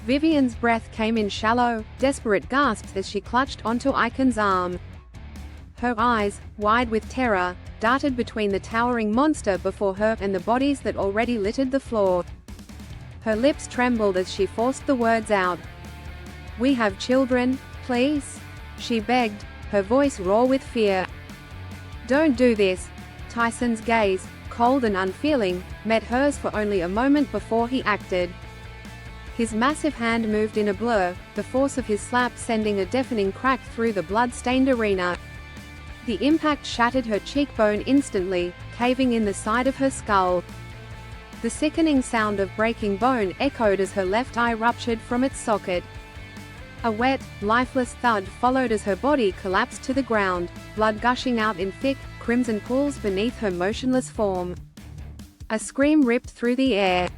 Vivian's breath came in shallow, desperate gasps as she clutched onto Icon's arm. Her eyes, wide with terror, darted between the towering monster before her and the bodies that already littered the floor. Her lips trembled as she forced the words out. "We have children, please?" she begged, her voice raw with fear. "Don't do this." Tyson's gaze, cold and unfeeling, met hers for only a moment before he acted. His massive hand moved in a blur, the force of his slap sending a deafening crack through the blood-stained arena. The impact shattered her cheekbone instantly, caving in the side of her skull. The sickening sound of breaking bone echoed as her left eye ruptured from its socket. A wet, lifeless thud followed as her body collapsed to the ground, blood gushing out in thick, crimson pools beneath her motionless form. A scream ripped through the air.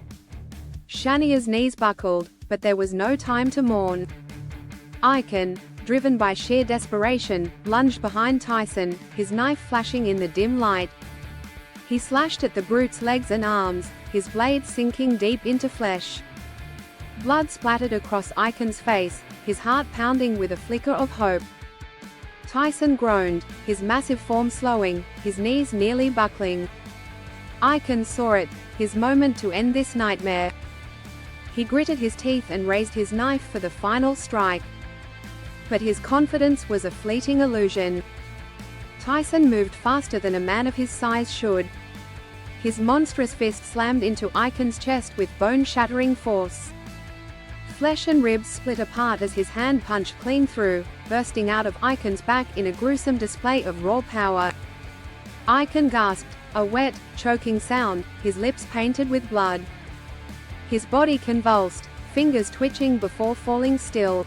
Shania's knees buckled, but there was no time to mourn. Icon, driven by sheer desperation, lunged behind Tyson, his knife flashing in the dim light. He slashed at the brute's legs and arms, his blade sinking deep into flesh. Blood splattered across Icon's face, his heart pounding with a flicker of hope. Tyson groaned, his massive form slowing, his knees nearly buckling. Icon saw it, his moment to end this nightmare. He gritted his teeth and raised his knife for the final strike. But his confidence was a fleeting illusion. Tyson moved faster than a man of his size should. His monstrous fist slammed into Icon's chest with bone-shattering force. Flesh and ribs split apart as his hand punched clean through, bursting out of Icon's back in a gruesome display of raw power. Icon gasped, a wet, choking sound, his lips painted with blood. His body convulsed, fingers twitching before falling still.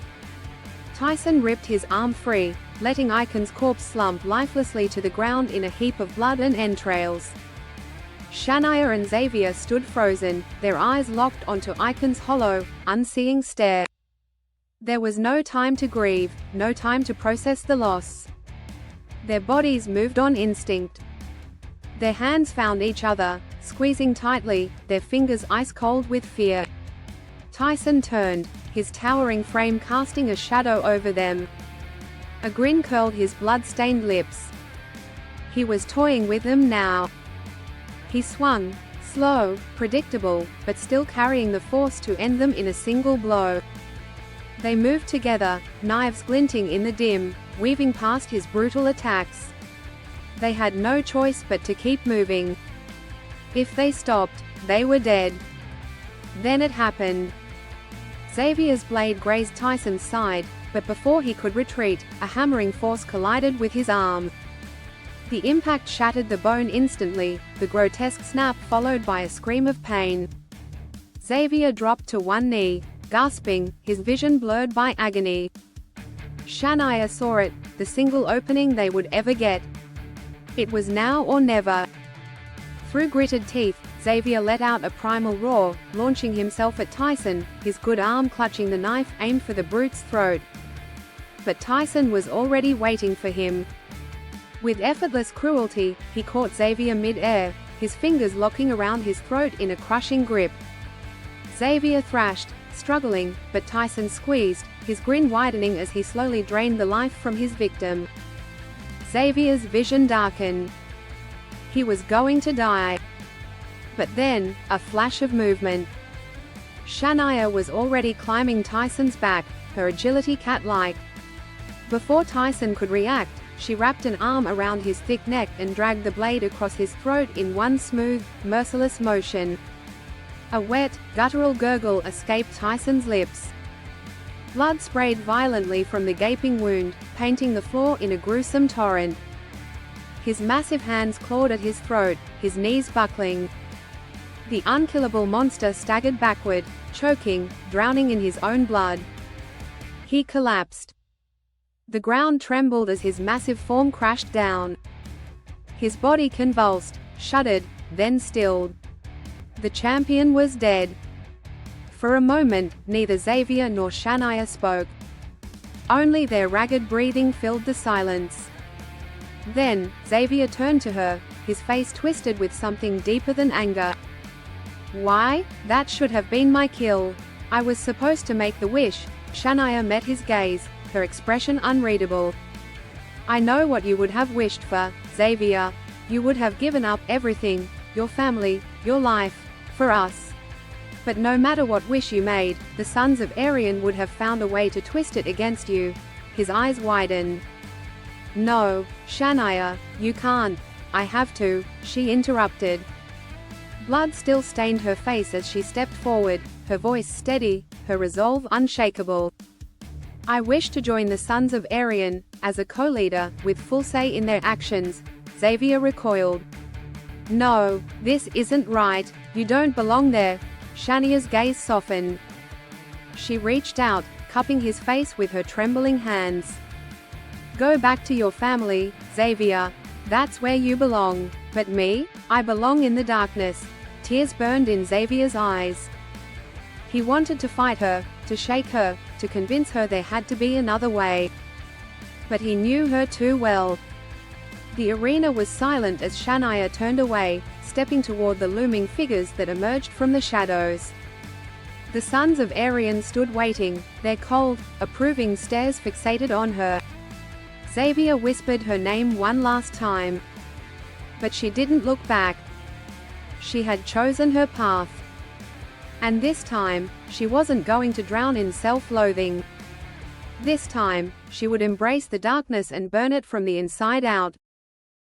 Tyson ripped his arm free, letting Icon's corpse slump lifelessly to the ground in a heap of blood and entrails. Shania and Xavier stood frozen, their eyes locked onto Icon's hollow, unseeing stare. There was no time to grieve, no time to process the loss. Their bodies moved on instinct. Their hands found each other, squeezing tightly, their fingers ice-cold with fear. Tyson turned, his towering frame casting a shadow over them. A grin curled his blood-stained lips. He was toying with them now. He swung, slow, predictable, but still carrying the force to end them in a single blow. They moved together, knives glinting in the dim, weaving past his brutal attacks. They had no choice but to keep moving. If they stopped, they were dead. Then it happened. Xavier's blade grazed Tyson's side, but before he could retreat, a hammering force collided with his arm. The impact shattered the bone instantly, the grotesque snap followed by a scream of pain. Xavier dropped to one knee, gasping, his vision blurred by agony. Shania saw it, the single opening they would ever get. It was now or never. Through gritted teeth, Xavier let out a primal roar, launching himself at Tyson, his good arm clutching the knife aimed for the brute's throat. But Tyson was already waiting for him. With effortless cruelty, he caught Xavier mid-air, his fingers locking around his throat in a crushing grip. Xavier thrashed, struggling, but Tyson squeezed, his grin widening as he slowly drained the life from his victim. Xavier's vision darkened. He was going to die. But then, a flash of movement. Shania was already climbing Tyson's back, her agility cat-like. Before Tyson could react, she wrapped an arm around his thick neck and dragged the blade across his throat in one smooth, merciless motion. A wet, guttural gurgle escaped Tyson's lips. Blood sprayed violently from the gaping wound, painting the floor in a gruesome torrent. His massive hands clawed at his throat, his knees buckling. The unkillable monster staggered backward, choking, drowning in his own blood. He collapsed. The ground trembled as his massive form crashed down. His body convulsed, shuddered, then stilled. The champion was dead. For a moment, neither Xavier nor Shania spoke. Only their ragged breathing filled the silence. Then, Xavier turned to her, his face twisted with something deeper than anger. "Why? That should have been my kill." I was supposed to make the wish. Shania met his gaze, her expression unreadable. I know what you would have wished for, Xavier. You would have given up everything, your family, your life, for us. But no matter what wish you made, the sons of Arian would have found a way to twist it against you. His eyes widened. No, Shania, you can't. I have to, she interrupted. Blood still stained her face as she stepped forward, her voice steady, her resolve unshakable. I wish to join the Sons of Arian, as a co-leader, with full say in their actions. Xavier recoiled. No, this isn't right, you don't belong there. Shania's gaze softened. She reached out, cupping his face with her trembling hands. Go back to your family, Xavier. That's where you belong. But me? I belong in the darkness. Tears burned in Xavier's eyes. He wanted to fight her, to shake her, to convince her there had to be another way. But he knew her too well. The arena was silent as Shania turned away, stepping toward the looming figures that emerged from the shadows. The Sons of Arian stood waiting, their cold, approving stares fixated on her. Xavier whispered her name one last time. But she didn't look back. She had chosen her path. And this time, she wasn't going to drown in self-loathing. This time, she would embrace the darkness and burn it from the inside out.